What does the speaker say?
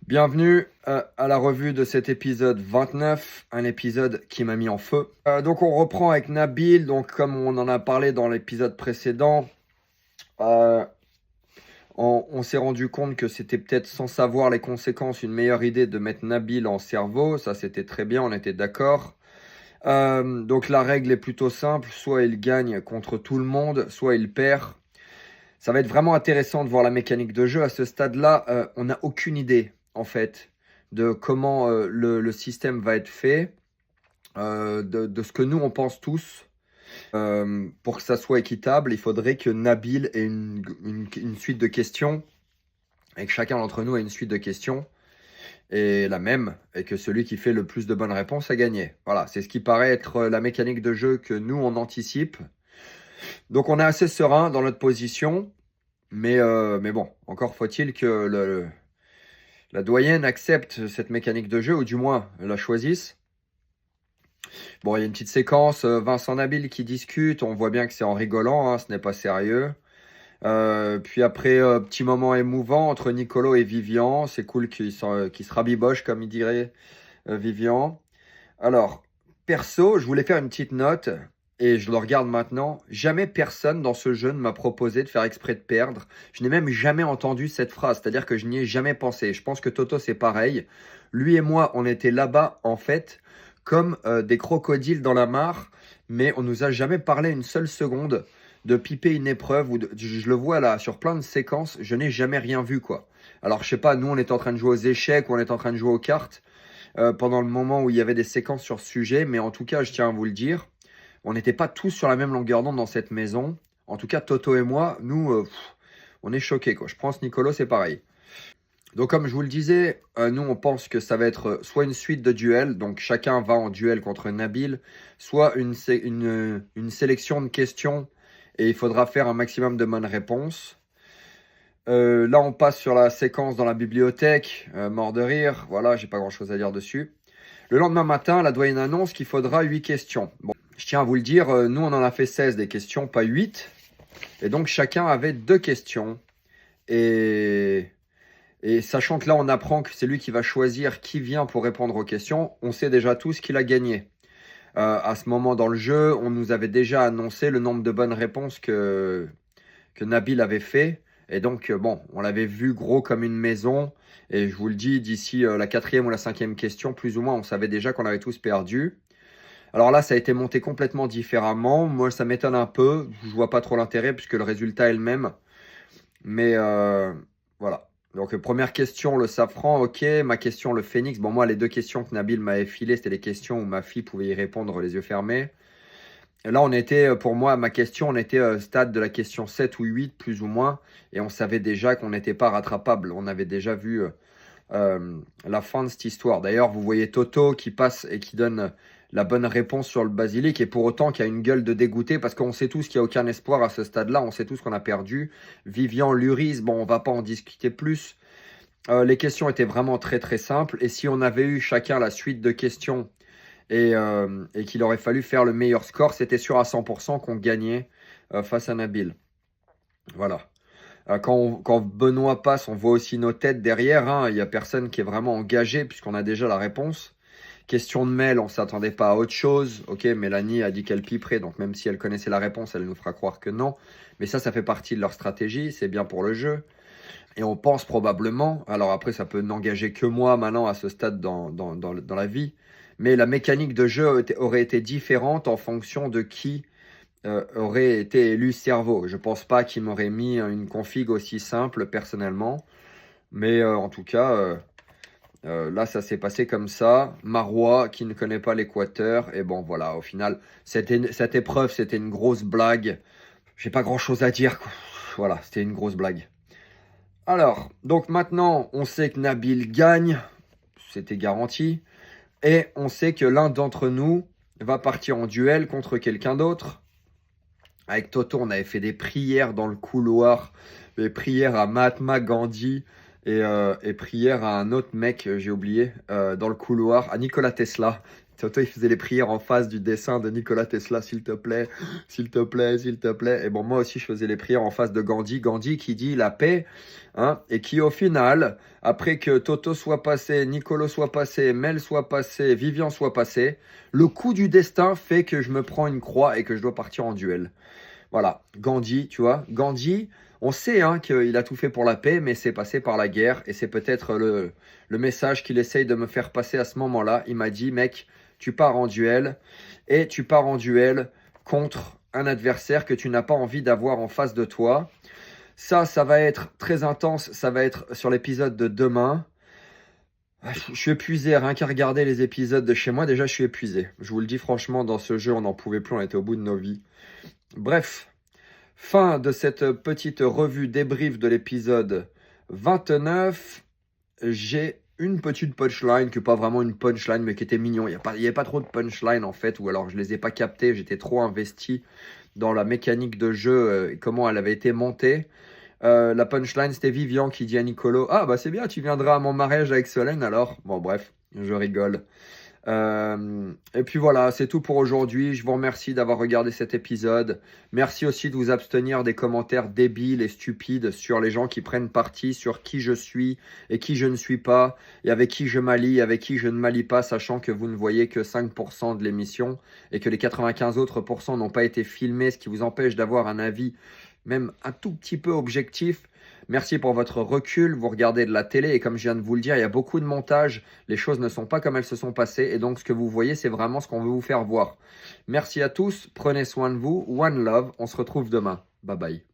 Bienvenue à la revue de cet épisode 29, un épisode qui m'a mis en feu. Donc on reprend avec Nabil, donc comme on en a parlé dans l'épisode précédent, euh, on s'est rendu compte que c'était peut-être sans savoir les conséquences une meilleure idée de mettre Nabil en cerveau, ça c'était très bien, on était d'accord. Donc la règle est plutôt simple, soit il gagne contre tout le monde, soit il perd. Ça va être vraiment intéressant de voir la mécanique de jeu. À ce stade-là, on n'a aucune idée, en fait, de comment le système va être fait, de ce que nous, on pense tous. Pour que ça soit équitable, il faudrait que Nabil ait une suite de questions, et que chacun d'entre nous ait une suite de questions, et la même, et que celui qui fait le plus de bonnes réponses a gagné. Voilà, c'est ce qui paraît être la mécanique de jeu que nous, on anticipe. Donc on est assez serein dans notre position. Mais bon, encore faut-il que la doyenne accepte cette mécanique de jeu, ou du moins la choisisse. Bon, il y a une petite séquence, Vincent Nabil qui discute, on voit bien que c'est en rigolant, hein, ce n'est pas sérieux. Puis après, petit moment émouvant entre Nicolo et Vivian, c'est cool qu'il se rabiboche, comme il dirait Vivian. Alors, perso, je voulais faire une petite note, et je le regarde maintenant. Jamais personne dans ce jeu ne m'a proposé de faire exprès de perdre. Je n'ai même jamais entendu cette phrase, c'est-à-dire que je n'y ai jamais pensé. Je pense que Toto, c'est pareil. Lui et moi, on était là-bas, en fait, comme des crocodiles dans la mare, mais on nous a jamais parlé une seule seconde de piper une épreuve. Je le vois là, sur plein de séquences, je n'ai jamais rien vu, quoi. Alors, je sais pas, nous, on est en train de jouer aux échecs, ou on est en train de jouer aux cartes pendant le moment où il y avait des séquences sur ce sujet, mais en tout cas, je tiens à vous le dire, on n'était pas tous sur la même longueur d'onde dans cette maison. En tout cas, Toto et moi, nous, on est choqués, quoi. Je pense Nicolo, c'est pareil. Donc, comme je vous le disais, nous, on pense que ça va être soit une suite de duels, donc chacun va en duel contre Nabil, soit une sélection de questions, et il faudra faire un maximum de bonnes réponses. Là, on passe sur la séquence dans la bibliothèque, mort de rire. Voilà, j'ai pas grand-chose à dire dessus. Le lendemain matin, la doyenne annonce qu'il faudra 8 questions. Bon, je tiens à vous le dire, nous on en a fait 16 des questions, pas 8. Et donc chacun avait 2 questions. Et, et sachant que là on apprend que c'est lui qui va choisir qui vient pour répondre aux questions, on sait déjà tous qu'il a gagné. À ce moment dans le jeu, on nous avait déjà annoncé le nombre de bonnes réponses que Nabil avait fait. Et donc, bon, on l'avait vu gros comme une maison. Et je vous le dis, d'ici la quatrième ou la cinquième question, plus ou moins, on savait déjà qu'on avait tous perdu. Alors là, ça a été monté complètement différemment. Moi, ça m'étonne un peu. Je vois pas trop l'intérêt puisque le résultat est le même. Mais voilà. Donc, première question, le safran, ok. Ma question, le phénix. Bon, moi, les 2 questions que Nabil m'avait filées, c'était les questions où ma fille pouvait y répondre les yeux fermés. Et là, on était, pour moi, ma question, on était au stade de la question 7 ou 8, plus ou moins. Et on savait déjà qu'on n'était pas rattrapable. On avait déjà vu la fin de cette histoire. D'ailleurs, vous voyez Toto qui passe et qui donne la bonne réponse sur le basilic, et pour autant qui a une gueule de dégoûté, parce qu'on sait tous qu'il n'y a aucun espoir à ce stade-là, on sait tous qu'on a perdu. Vivian, Luris, bon, on va pas en discuter plus. Les questions étaient vraiment très très simples, et si on avait eu chacun la suite de questions et qu'il aurait fallu faire le meilleur score, c'était sûr à 100% qu'on gagnait face à Nabil. Voilà. Quand Benoît passe, on voit aussi nos têtes derrière, hein. Il n'y a personne qui est vraiment engagé puisqu'on a déjà la réponse. Question de mail, on ne s'attendait pas à autre chose. Ok, Mélanie a dit qu'elle piperait, donc même si elle connaissait la réponse, elle nous fera croire que non. Mais ça fait partie de leur stratégie, c'est bien pour le jeu. Et on pense probablement, alors après ça peut n'engager que moi maintenant à ce stade dans la vie, mais la mécanique de jeu aurait été différente en fonction de qui aurait été élu cerveau. Je pense pas qu'il m'aurait mis une config aussi simple personnellement, mais en tout cas, là ça s'est passé comme ça. Marois qui ne connaît pas l'équateur, et bon voilà, au final, cette épreuve c'était une grosse blague. J'ai pas grand chose à dire, quoi. Voilà, c'était une grosse blague. Alors, donc maintenant, on sait que Nabil gagne, c'était garanti, et on sait que l'un d'entre nous va partir en duel contre quelqu'un d'autre. Avec Toto, on avait fait des prières dans le couloir, des prières à Mahatma Gandhi et prières à un autre mec, j'ai oublié, dans le couloir, à Nikola Tesla. Toto, il faisait les prières en face du dessin de Nikola Tesla, s'il te plaît, s'il te plaît, s'il te plaît. Et bon, moi aussi, je faisais les prières en face de Gandhi. Gandhi qui dit la paix, hein, et qui, au final, après que Toto soit passé, Nicolo soit passé, Mel soit passé, Vivian soit passé, le coup du destin fait que je me prends une croix et que je dois partir en duel. Voilà, Gandhi, tu vois, Gandhi, on sait hein, qu'il a tout fait pour la paix, mais c'est passé par la guerre, et c'est peut-être le message qu'il essaye de me faire passer à ce moment-là. Il m'a dit, mec, tu pars en duel, et tu pars en duel contre un adversaire que tu n'as pas envie d'avoir en face de toi. Ça va être très intense, ça va être sur l'épisode de demain. Je suis épuisé, rien qu'à regarder les épisodes de chez moi, déjà je suis épuisé. Je vous le dis franchement, dans ce jeu, on n'en pouvait plus, on était au bout de nos vies. Bref, fin de cette petite revue débrief de l'épisode 29. J'ai une petite punchline, qui n'est pas vraiment une punchline, mais qui était mignon. Il n'y avait pas trop de punchline en fait, ou alors je ne les ai pas captées, j'étais trop investi dans la mécanique de jeu et comment elle avait été montée. La punchline, c'était Vivian qui dit à Nicolo, ah bah c'est bien, tu viendras à mon mariage avec Solène alors. Bon bref, je rigole. Et puis voilà, c'est tout pour aujourd'hui. Je vous remercie d'avoir regardé cet épisode. Merci aussi de vous abstenir des commentaires débiles et stupides sur les gens qui prennent parti sur qui je suis et qui je ne suis pas, et avec qui je m'allie, avec qui je ne m'allie pas, sachant que vous ne voyez que 5% de l'émission et que les 95 autres pourcents n'ont pas été filmés, ce qui vous empêche d'avoir un avis même un tout petit peu objectif. Merci pour votre recul, vous regardez de la télé et comme je viens de vous le dire, il y a beaucoup de montage, les choses ne sont pas comme elles se sont passées et donc ce que vous voyez, c'est vraiment ce qu'on veut vous faire voir. Merci à tous, prenez soin de vous, one love, on se retrouve demain. Bye bye.